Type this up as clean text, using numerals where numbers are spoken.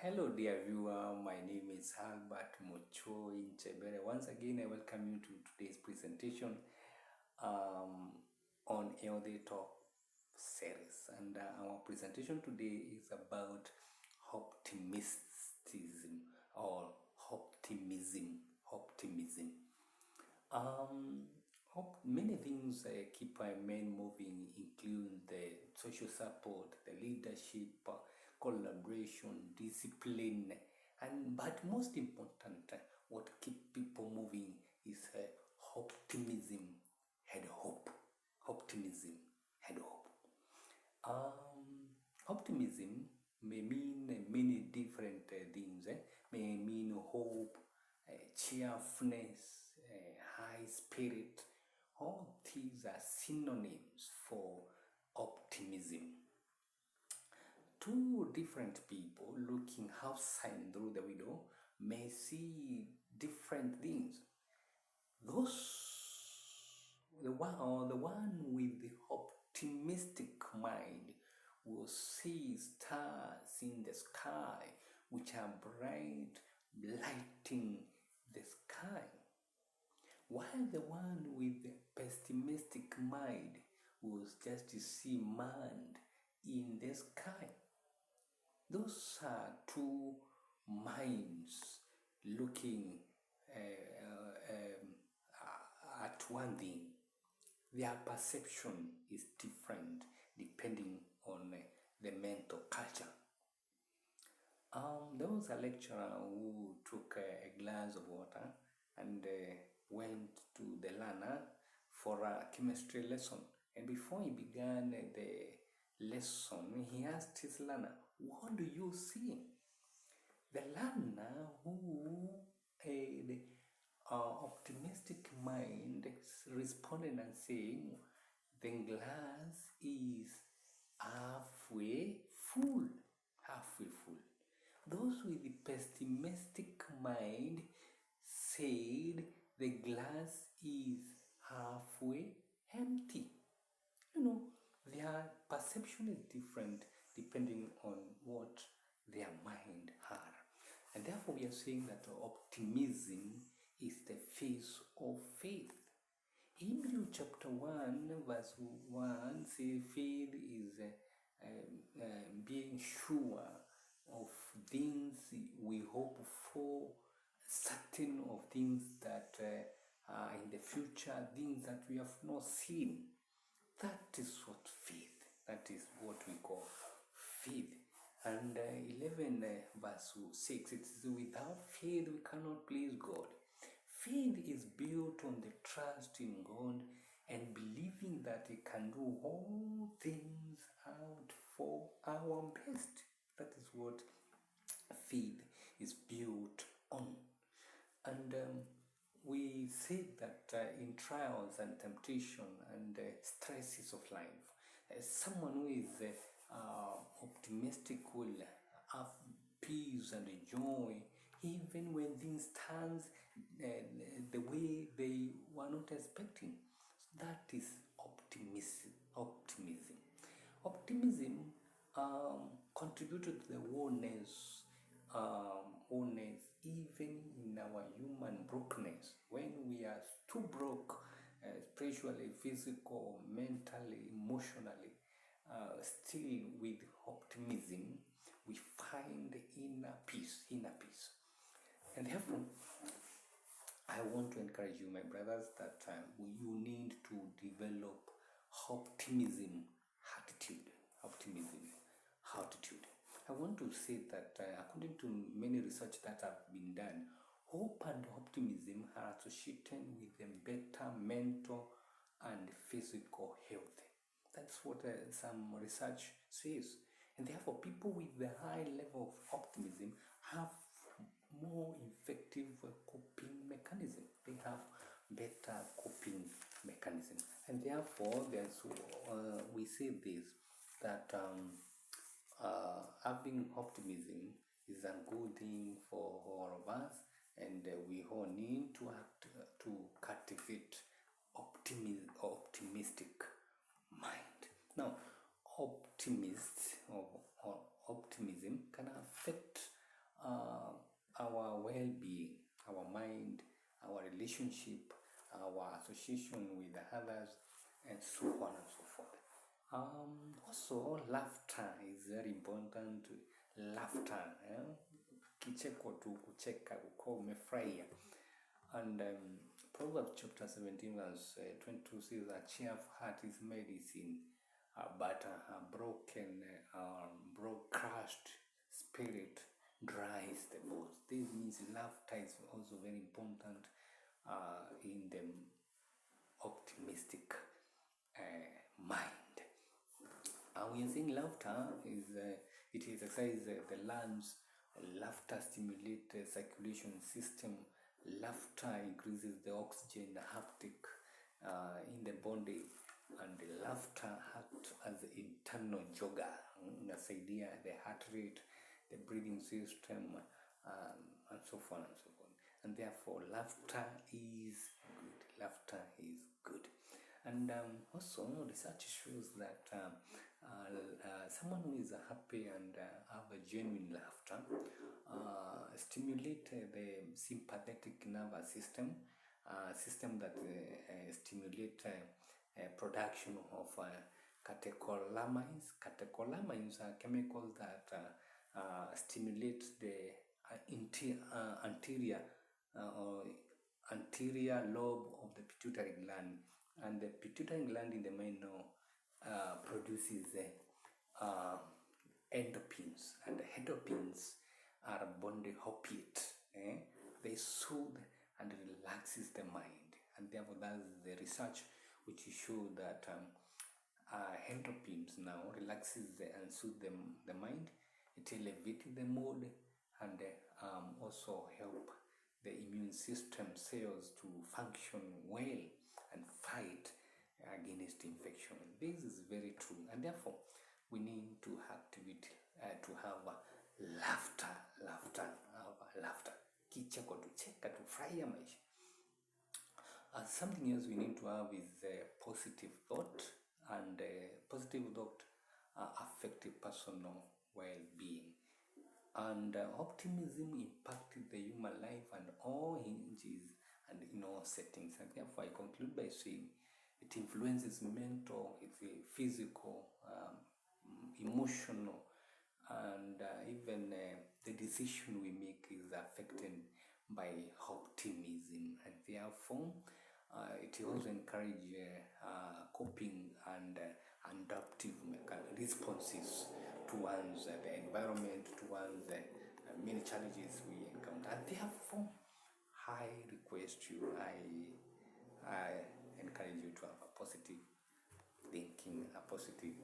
Hello, dear viewer. My name is Albert Mocho Inchebere. Once again, I welcome you to today's presentation on Healthy Talk series. And our presentation today is about optimism or optimism. Optimism. Many things keep our men moving, including the social support, the leadership, collaboration, discipline, and but most important, what keep people moving is optimism and hope. Optimism and hope. Optimism may mean many different things. May mean hope, cheerfulness, high spirit. All these are synonyms for optimism. Two different people looking outside through the window may see different things. The one with the optimistic mind will see stars in the sky which are bright, lighting the sky, while the one with the pessimistic mind will just see mud in the sky. Those are two minds looking at one thing. Their perception is different depending on the mental culture. There was a lecturer who took a glass of water and went to the learner for a chemistry lesson. And before he began the lesson, he asked his learner, "What do you see?" The learner, who had optimistic mind, responded and saying, "The glass is halfway full, halfway full." Those with the pessimistic mind said the glass is halfway empty. Their perception is different depending on what their mind are. And therefore we are saying that optimism is the face of faith. Hebrew chapter 1 verse 1 says faith is being sure of things we hope for, certain of things that are in the future, things that we have not seen. That is what faith, that is what we call faith. And 11 verse 6, it says, "Without faith we cannot please God." Faith is built on the trust in God and believing that He can do all things out for our best. That is what faith is built on. And we say that in trials and temptation and stresses of life, someone who is optimistic will have peace and joy even when things turn the way they were not expecting. That is optimism. Optimism contributed to the wholeness even in our human brokenness. When we are too broke, spiritually, physical, mentally, emotionally, still with optimism, we find inner peace. And therefore, I want to encourage you, my brothers, that you need to develop optimism attitude. I want to say that according to many research that have been done, hope and optimism are associated with a better mental and physical health. That's what some research says. And therefore, people with the high level of optimism have more effective coping mechanism. They have better coping mechanism. And therefore, we say this, that having optimism is a good thing for all of us, and we all need to cultivate optimistic mind. Now, optimism can affect well-being, our mind, our relationship, our association with others, and so on and so forth. Also, laughter is very important. Laughter, kicheko tu, kucheka, kuwa umefurahia. And Proverbs chapter 17 verse 22 says, a cheerful heart is medicine, but a crushed spirit dries the bones. This means laughter is also very important in the optimistic mind. We are saying laughter is it exercises the lungs. Laughter stimulates the circulation system. Laughter increases the oxygen uptake in the body, and the laughter acts as internal jogger. Inasaidia the heart rate, the breathing system, and so on and so forth. And therefore, laughter is good. Laughter is good. And also, research shows that someone who is happy and have a genuine laughter stimulate the sympathetic nervous system, system that stimulate production of catecholamines. Catecholamines are chemicals that stimulate the anterior lobe of the pituitary gland, and the pituitary gland in the mind produces endorphins, and the endorphins are body opiate. They soothe and relaxes the mind, and therefore that's the research which show that endorphins now relaxes and soothe the mind. It elevates the mood, and also help the immune system cells to function well and fight against infection. This is very true, and therefore we need to activate to have laughter. Kicheko, tucheka, tufurahia maisha. Something else we need to have is positive thought, and positive thought affect personal well-being. And optimism impacted the human life and all hinges and in all settings. And therefore, I conclude by saying it influences mental, it's physical, emotional, and even the decision we make is affected by optimism. And therefore, it also encourages coping and adaptive responses towards the environment, towards many challenges we encounter. And therefore, I request you, I encourage you to have a positive thinking, a positive